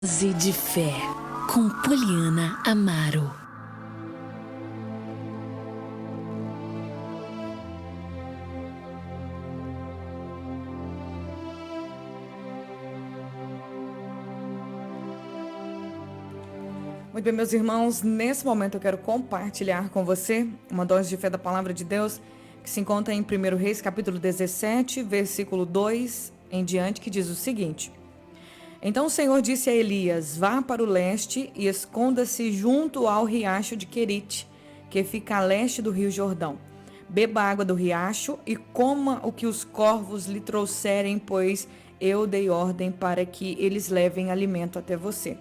Dose de Fé, com Poliana Amaro. Muito bem, meus irmãos, nesse momento eu quero compartilhar com você uma dose de fé da Palavra de Deus que se encontra em 1 Reis, capítulo 17, versículo 2 em diante, que diz o seguinte: Então o Senhor disse a Elias: Vá para o leste e esconda-se junto ao riacho de Querite, que fica a leste do rio Jordão. Beba água do riacho e coma o que os corvos lhe trouxerem, pois eu dei ordem para que eles levem alimento até você.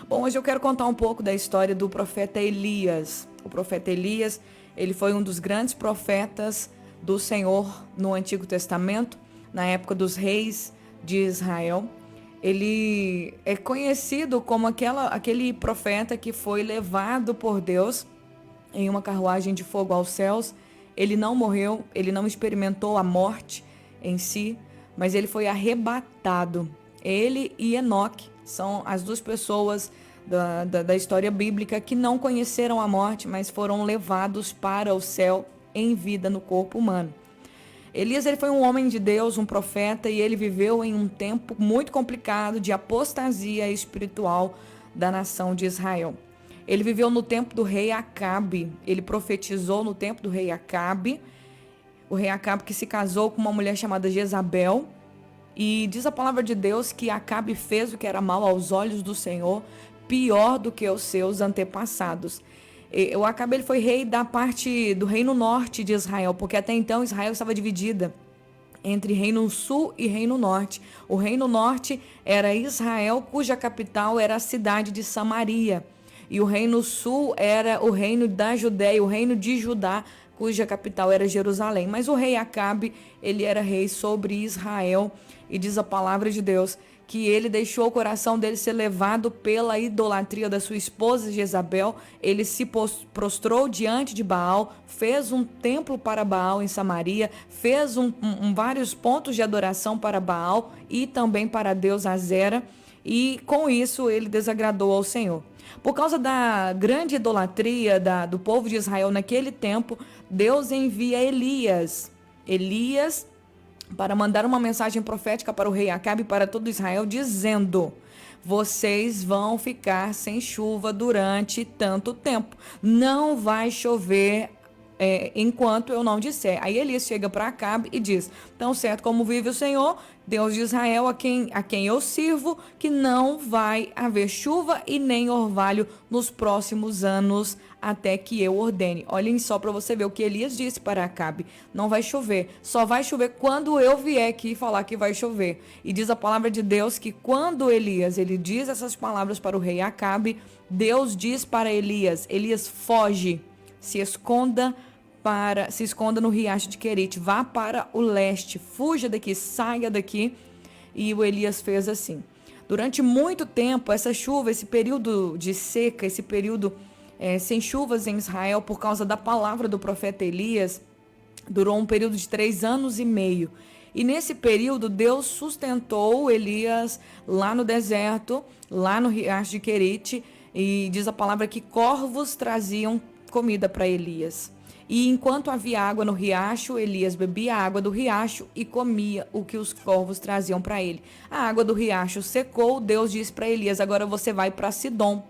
Bom, hoje eu quero contar um pouco da história do profeta Elias. O profeta Elias, ele foi um dos grandes profetas do Senhor no Antigo Testamento, na época dos reis de Israel. Ele é conhecido como aquele profeta que foi levado por Deus em uma carruagem de fogo aos céus. Ele não morreu, ele não experimentou a morte em si, mas ele foi arrebatado. Ele e Enoque são as duas pessoas da história bíblica que não conheceram a morte, mas foram levados para o céu em vida no corpo humano. Elias, ele foi um homem de Deus, um profeta, e ele viveu em um tempo muito complicado de apostasia espiritual da nação de Israel. Ele viveu no tempo do rei Acabe, ele profetizou no tempo do rei Acabe, o rei Acabe que se casou com uma mulher chamada Jezabel, e diz a palavra de Deus que Acabe fez o que era mal aos olhos do Senhor, pior do que os seus antepassados. O Acabe, ele foi rei da parte do reino norte de Israel, porque até então Israel estava dividida entre reino sul e reino norte. O reino norte era Israel, cuja capital era a cidade de Samaria. E o reino sul era o reino da Judéia, o reino de Judá, cuja capital era Jerusalém. Mas o rei Acabe, ele era rei sobre Israel, e diz a palavra de Deus que ele deixou o coração dele ser levado pela idolatria da sua esposa Jezabel. Ele se prostrou diante de Baal, fez um templo para Baal em Samaria, fez vários pontos de adoração para Baal e também para Deus Azera, e com isso ele desagradou ao Senhor. Por causa da grande idolatria do povo de Israel naquele tempo, Deus envia Elias para mandar uma mensagem profética para o rei Acabe e para todo Israel, dizendo: vocês vão ficar sem chuva durante tanto tempo. Não vai chover enquanto eu não disser. Aí Elias chega para Acabe e diz: tão certo como vive o Senhor, Deus de Israel, a quem eu sirvo, que não vai haver chuva e nem orvalho nos próximos anos, até que eu ordene. Olhem só para você ver o que Elias disse para Acabe: não vai chover, só vai chover quando eu vier aqui falar que vai chover. E diz a palavra de Deus que quando Elias, ele diz essas palavras para o rei Acabe, Deus diz para Elias: Elias, foge, se esconda no riacho de Querite, vá para o leste, fuja daqui, saia daqui. E o Elias fez assim. Durante muito tempo, essa chuva, esse período de seca, esse período sem chuvas em Israel, por causa da palavra do profeta Elias, durou um período de 3 anos e meio. E nesse período, Deus sustentou Elias lá no deserto, lá no riacho de Querite, e diz a palavra que corvos traziam comida para Elias. E enquanto havia água no riacho, Elias bebia a água do riacho e comia o que os corvos traziam para ele. A água do riacho secou, Deus disse para Elias: agora você vai para Sidom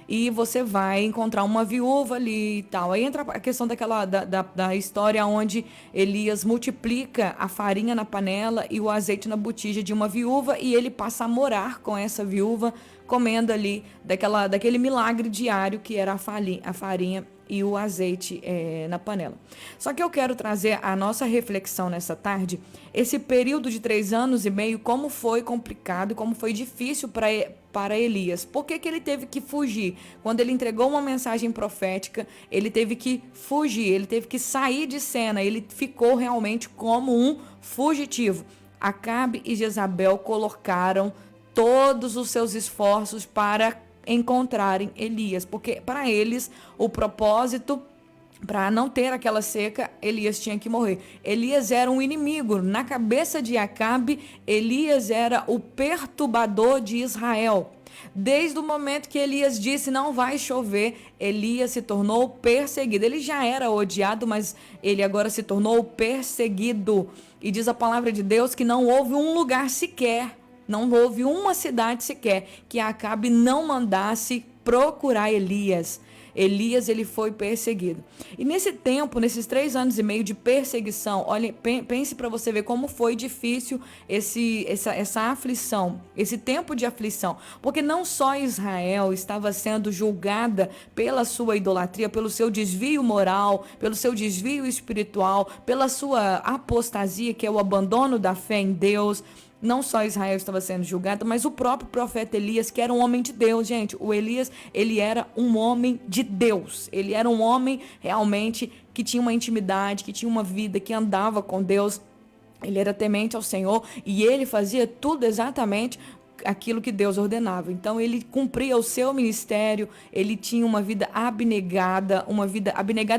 e você vai encontrar uma viúva ali e tal. Aí entra a questão da história onde Elias multiplica a farinha na panela e o azeite na botija de uma viúva, e ele passa a morar com essa viúva, comendo ali daquele milagre diário que era a farinha e o azeite na panela. Só que eu quero trazer a nossa reflexão nessa tarde, esse período de 3 anos e meio, como foi complicado, como foi difícil para Elias. Por que ele teve que fugir? Quando ele entregou uma mensagem profética, ele teve que fugir, ele teve que sair de cena, ele ficou realmente como um fugitivo. Acabe e Jezabel colocaram todos os seus esforços para encontrarem Elias, porque para eles o propósito para não ter aquela seca, Elias tinha que morrer. Elias era um inimigo. Na cabeça de Acabe, Elias era o perturbador de Israel. Desde o momento que Elias disse não vai chover, Elias se tornou perseguido. Ele já era odiado, mas ele agora se tornou perseguido. E diz a palavra de Deus que não houve um lugar sequer, não houve uma cidade sequer que Acabe não mandasse procurar Elias. Elias, ele foi perseguido. E nesse tempo, nesses 3 anos e meio de perseguição, olha, pense para você ver como foi difícil essa aflição, esse tempo de aflição. Porque não só Israel estava sendo julgada pela sua idolatria, pelo seu desvio moral, pelo seu desvio espiritual, pela sua apostasia, que é o abandono da fé em Deus. Não só Israel estava sendo julgado, mas o próprio profeta Elias, que era um homem de Deus, gente. O Elias, ele era um homem de Deus. Ele era um homem realmente que tinha uma intimidade, que tinha uma vida, que andava com Deus. Ele era temente ao Senhor e ele fazia tudo exatamente aquilo que Deus ordenava. Então ele cumpria o seu ministério, ele tinha uma vida abnegada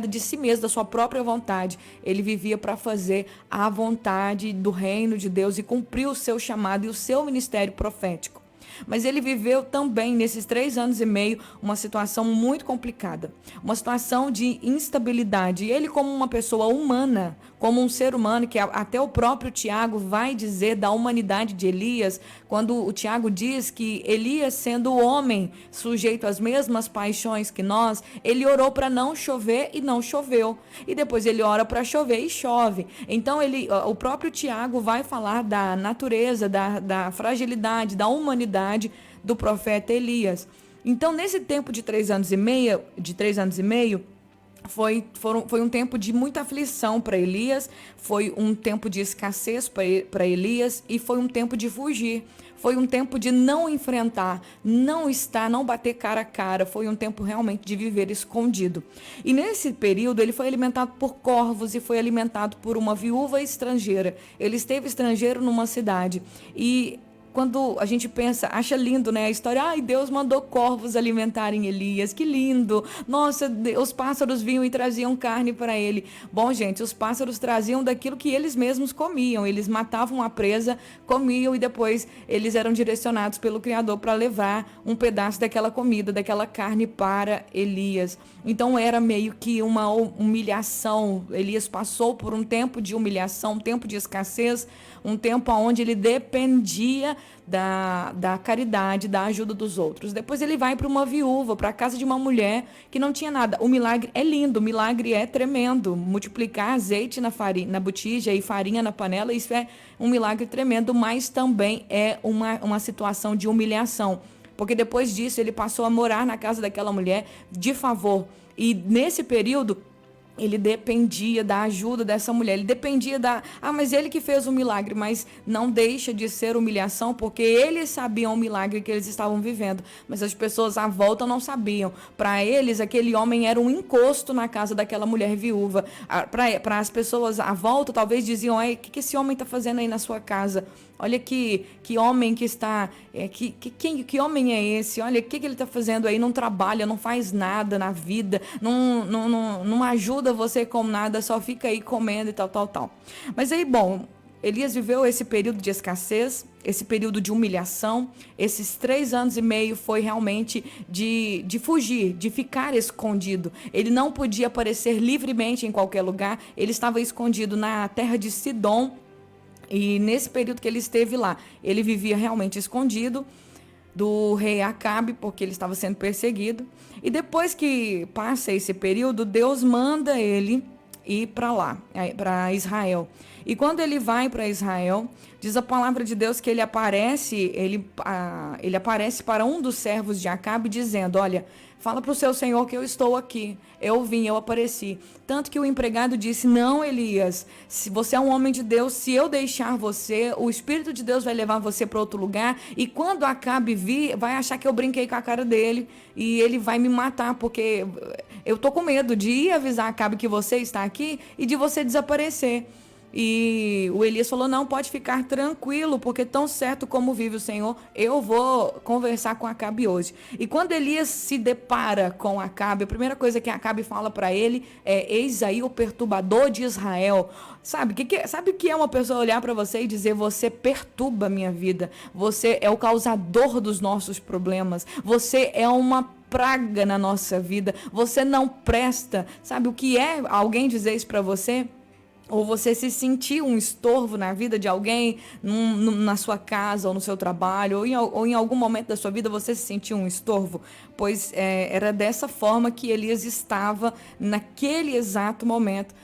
de si mesmo, da sua própria vontade. Ele vivia para fazer a vontade do reino de Deus e cumprir o seu chamado e o seu ministério profético. Mas ele viveu também, nesses 3 anos e meio, uma situação muito complicada, uma situação de instabilidade. E ele, como uma pessoa humana, como um ser humano, que até o próprio Tiago vai dizer da humanidade de Elias, quando o Tiago diz que Elias, sendo homem, sujeito às mesmas paixões que nós, ele orou para não chover e não choveu. E depois ele ora para chover e chove. Então o próprio Tiago vai falar da natureza, da fragilidade, da humanidade do profeta Elias. Então, nesse tempo de 3 anos e meio, foi um tempo de muita aflição para Elias, foi um tempo de escassez para Elias e foi um tempo de fugir. Foi um tempo de não enfrentar, não bater cara a cara. Foi um tempo realmente de viver escondido. E nesse período ele foi alimentado por corvos e foi alimentado por uma viúva estrangeira. Ele esteve estrangeiro numa cidade e quando a gente pensa, acha lindo, né? A história, ai, Deus mandou corvos alimentarem Elias, que lindo. Nossa, os pássaros vinham e traziam carne para ele. Bom, gente, os pássaros traziam daquilo que eles mesmos comiam. Eles matavam a presa, comiam e depois eles eram direcionados pelo Criador para levar um pedaço daquela comida, daquela carne para Elias. Então era meio que uma humilhação. Elias passou por um tempo de humilhação, um tempo de escassez, um tempo onde ele dependia da caridade, da ajuda dos outros. Depois ele vai para uma viúva, para a casa de uma mulher que não tinha nada. O milagre é lindo, o milagre é tremendo. Multiplicar azeite na botija e farinha na panela, isso é um milagre tremendo, mas também é uma situação de humilhação. Porque depois disso ele passou a morar na casa daquela mulher de favor. E nesse período ele dependia da ajuda dessa mulher, ele dependia mas ele que fez o milagre, mas não deixa de ser humilhação, porque eles sabiam o milagre que eles estavam vivendo, mas as pessoas à volta não sabiam. Para eles, aquele homem era um encosto na casa daquela mulher viúva. Para as pessoas à volta, talvez diziam, o que esse homem está fazendo aí na sua casa? Olha que homem que está, que homem é esse? Olha, o que ele está fazendo aí? Não trabalha, não faz nada na vida, não ajuda você com nada, só fica aí comendo e tal. Mas aí, bom, Elias viveu esse período de escassez, esse período de humilhação. Esses 3 anos e meio foi realmente de fugir, de ficar escondido. Ele não podia aparecer livremente em qualquer lugar, ele estava escondido na terra de Sidom. E nesse período que ele esteve lá, ele vivia realmente escondido do rei Acabe, porque ele estava sendo perseguido. E depois que passa esse período, Deus manda ele ir para lá, para Israel. E quando ele vai para Israel, diz a palavra de Deus que ele aparece para um dos servos de Acabe dizendo, olha, fala para o seu senhor que eu estou aqui, eu apareci. Tanto que o empregado disse, não, Elias, se você é um homem de Deus, se eu deixar você, o Espírito de Deus vai levar você para outro lugar, e quando Acabe vir, vai achar que eu brinquei com a cara dele, e ele vai me matar, porque eu tô com medo de ir avisar Acabe que você está aqui, e de você desaparecer. E o Elias falou, não, pode ficar tranquilo, porque tão certo como vive o Senhor, eu vou conversar com Acabe hoje. E quando Elias se depara com Acabe, a primeira coisa que Acabe fala para ele é, eis aí o perturbador de Israel. Sabe o que é uma pessoa olhar para você e dizer, você perturba a minha vida, você é o causador dos nossos problemas, você é uma praga na nossa vida, você não presta. Sabe o que é alguém dizer isso para você? Ou você se sentir um estorvo na vida de alguém, na sua casa ou no seu trabalho, ou em algum momento da sua vida você se sentiu um estorvo? Pois era dessa forma que Elias estava naquele exato momento,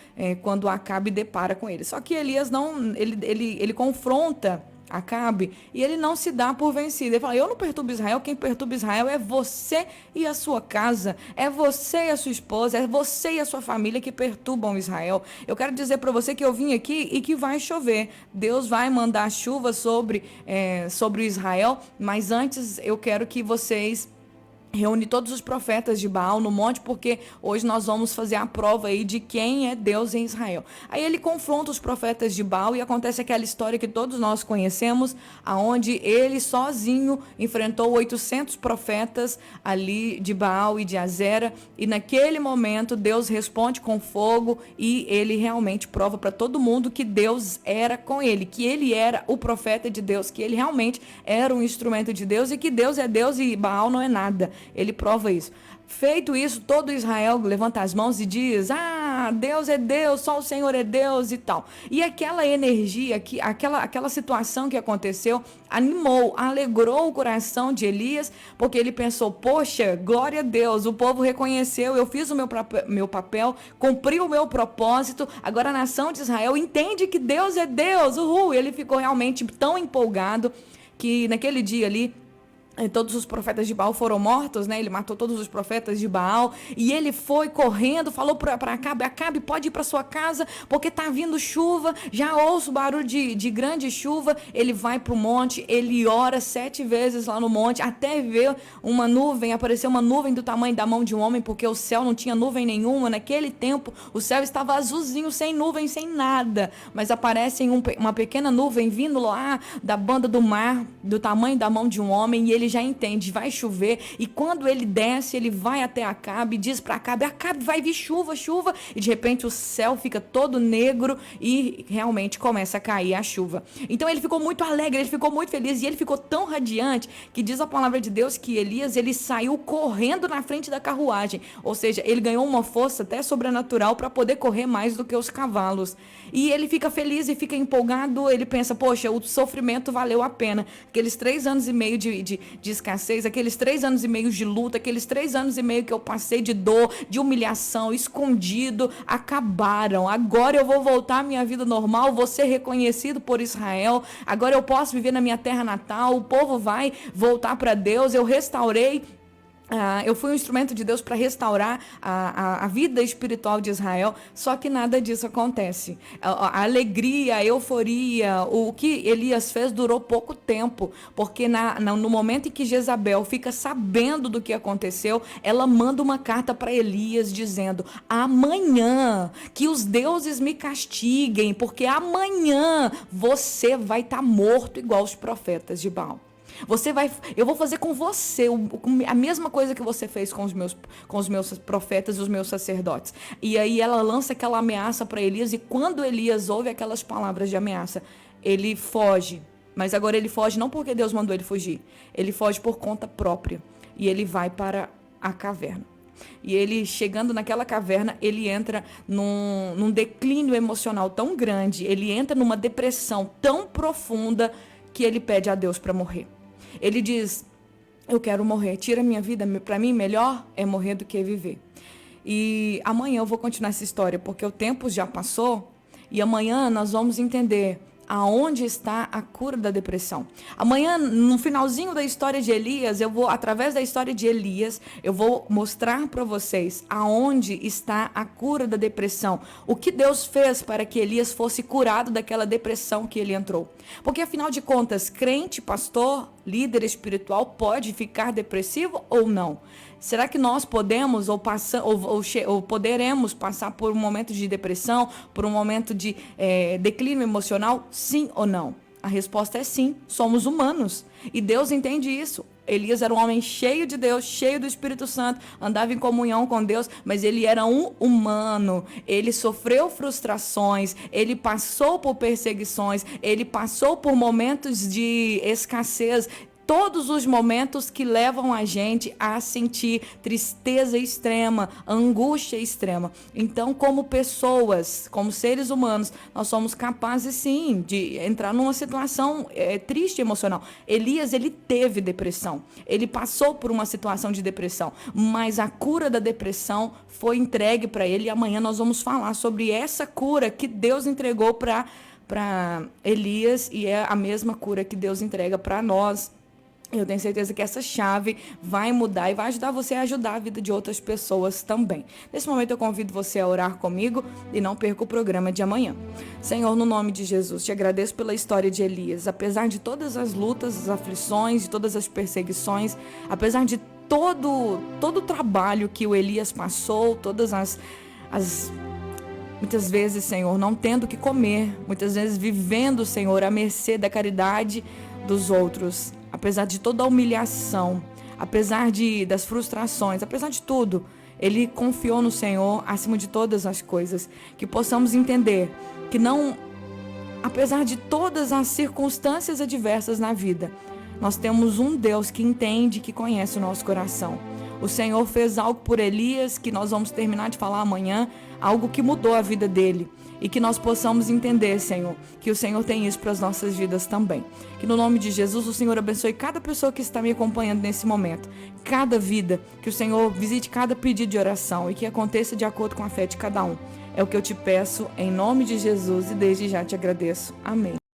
quando Acabe depara com ele. Só que Elias não, ele confronta Acabe, e ele não se dá por vencido. Ele fala, eu não perturbo Israel, quem perturba Israel é você e a sua casa, é você e a sua esposa, é você e a sua família que perturbam Israel. Eu quero dizer para você que eu vim aqui e que vai chover. Deus vai mandar chuva sobre Israel, mas antes eu quero que vocês reúne todos os profetas de Baal no monte, porque hoje nós vamos fazer a prova aí de quem é Deus em Israel. Aí ele confronta os profetas de Baal e acontece aquela história que todos nós conhecemos, aonde ele sozinho enfrentou 800 profetas ali de Baal e de Azera, e naquele momento Deus responde com fogo e ele realmente prova para todo mundo que Deus era com ele, que ele era o profeta de Deus, que ele realmente era um instrumento de Deus e que Deus é Deus e Baal não é nada. Ele prova isso. Feito isso, todo Israel levanta as mãos e diz, Deus é Deus, só o Senhor é Deus e tal. E aquela energia, aquela situação que aconteceu, animou, alegrou o coração de Elias, porque ele pensou, poxa, glória a Deus, o povo reconheceu, eu fiz o meu papel, cumpri o meu propósito, agora a nação de Israel entende que Deus é Deus, uhul. Ele ficou realmente tão empolgado que naquele dia ali, todos os profetas de Baal foram mortos, né? Ele matou todos os profetas de Baal e ele foi correndo, falou para Acabe, pode ir para sua casa porque tá vindo chuva, já ouço o barulho de grande chuva. Ele vai para o monte, ele ora 7 vezes lá no monte até ver uma nuvem, apareceu uma nuvem do tamanho da mão de um homem, porque o céu não tinha nuvem nenhuma, naquele tempo o céu estava azulzinho, sem nuvem, sem nada, mas aparece uma pequena nuvem vindo lá da banda do mar, do tamanho da mão de um homem, e ele já entende, vai chover, e quando ele desce, ele vai até Acabe, diz para Acabe, vai vir chuva, e de repente o céu fica todo negro e realmente começa a cair a chuva. Então ele ficou muito alegre, ele ficou muito feliz, e ele ficou tão radiante, que diz a palavra de Deus que Elias, ele saiu correndo na frente da carruagem, ou seja, ele ganhou uma força até sobrenatural para poder correr mais do que os cavalos, e ele fica feliz e fica empolgado, ele pensa, poxa, o sofrimento valeu a pena, aqueles 3 anos e meio de escassez, aqueles 3 anos e meio de luta, aqueles 3 anos e meio que eu passei de dor, de humilhação, escondido, acabaram. Agora eu vou voltar à minha vida normal, vou ser reconhecido por Israel, agora eu posso viver na minha terra natal, o povo vai voltar para Deus, eu restaurei. Eu fui um instrumento de Deus para restaurar a vida espiritual de Israel, só que nada disso acontece. A alegria, a euforia, o que Elias fez durou pouco tempo, porque no momento em que Jezabel fica sabendo do que aconteceu, ela manda uma carta para Elias dizendo, amanhã que os deuses me castiguem, porque amanhã você vai estar morto igual os profetas de Baal. Eu vou fazer com você a mesma coisa que você fez com os meus profetas e os meus sacerdotes. E aí ela lança aquela ameaça para Elias, e quando Elias ouve aquelas palavras de ameaça, ele foge. Mas agora ele foge não porque Deus mandou ele fugir, ele foge por conta própria, e ele vai para a caverna. E ele, chegando naquela caverna, ele entra num declínio emocional tão grande, ele entra numa depressão tão profunda, que ele pede a Deus para morrer. Ele diz, eu quero morrer, tira minha vida, para mim melhor é morrer do que viver. E amanhã eu vou continuar essa história, porque o tempo já passou, e amanhã nós vamos entender aonde está a cura da depressão. Amanhã, no finalzinho da história de Elias, através da história de Elias, eu vou mostrar para vocês aonde está a cura da depressão. O que Deus fez para que Elias fosse curado daquela depressão que ele entrou. Porque, afinal de contas, crente, pastor, líder espiritual pode ficar depressivo ou não? Será que nós podemos ou poderemos passar por um momento de depressão, por um momento de declínio emocional? Sim ou não? A resposta é sim, somos humanos. E Deus entende isso. Elias era um homem cheio de Deus, cheio do Espírito Santo, andava em comunhão com Deus, mas ele era um humano. Ele sofreu frustrações, ele passou por perseguições, ele passou por momentos de escassez. Todos os momentos que levam a gente a sentir tristeza extrema, angústia extrema. Então, como pessoas, como seres humanos, nós somos capazes sim de entrar numa situação triste emocional. Elias, ele teve depressão. Ele passou por uma situação de depressão, mas a cura da depressão foi entregue para ele e amanhã nós vamos falar sobre essa cura que Deus entregou para Elias e é a mesma cura que Deus entrega para nós. Eu tenho certeza que essa chave vai mudar e vai ajudar você a ajudar a vida de outras pessoas também. Nesse momento eu convido você a orar comigo e não perca o programa de amanhã. Senhor, no nome de Jesus, te agradeço pela história de Elias. Apesar de todas as lutas, as aflições, de todas as perseguições, apesar de todo o trabalho que o Elias passou, todas as muitas vezes, Senhor, não tendo o que comer, muitas vezes vivendo, Senhor, à mercê da caridade dos outros. Apesar de toda a humilhação, apesar das frustrações, apesar de tudo, ele confiou no Senhor acima de todas as coisas. Que possamos entender que não, apesar de todas as circunstâncias adversas na vida, nós temos um Deus que entende, que conhece o nosso coração. O Senhor fez algo por Elias, que nós vamos terminar de falar amanhã, algo que mudou a vida dele. E que nós possamos entender, Senhor, que o Senhor tem isso para as nossas vidas também. Que no nome de Jesus o Senhor abençoe cada pessoa que está me acompanhando nesse momento. Cada vida, que o Senhor visite cada pedido de oração e que aconteça de acordo com a fé de cada um. É o que eu te peço em nome de Jesus e desde já te agradeço. Amém.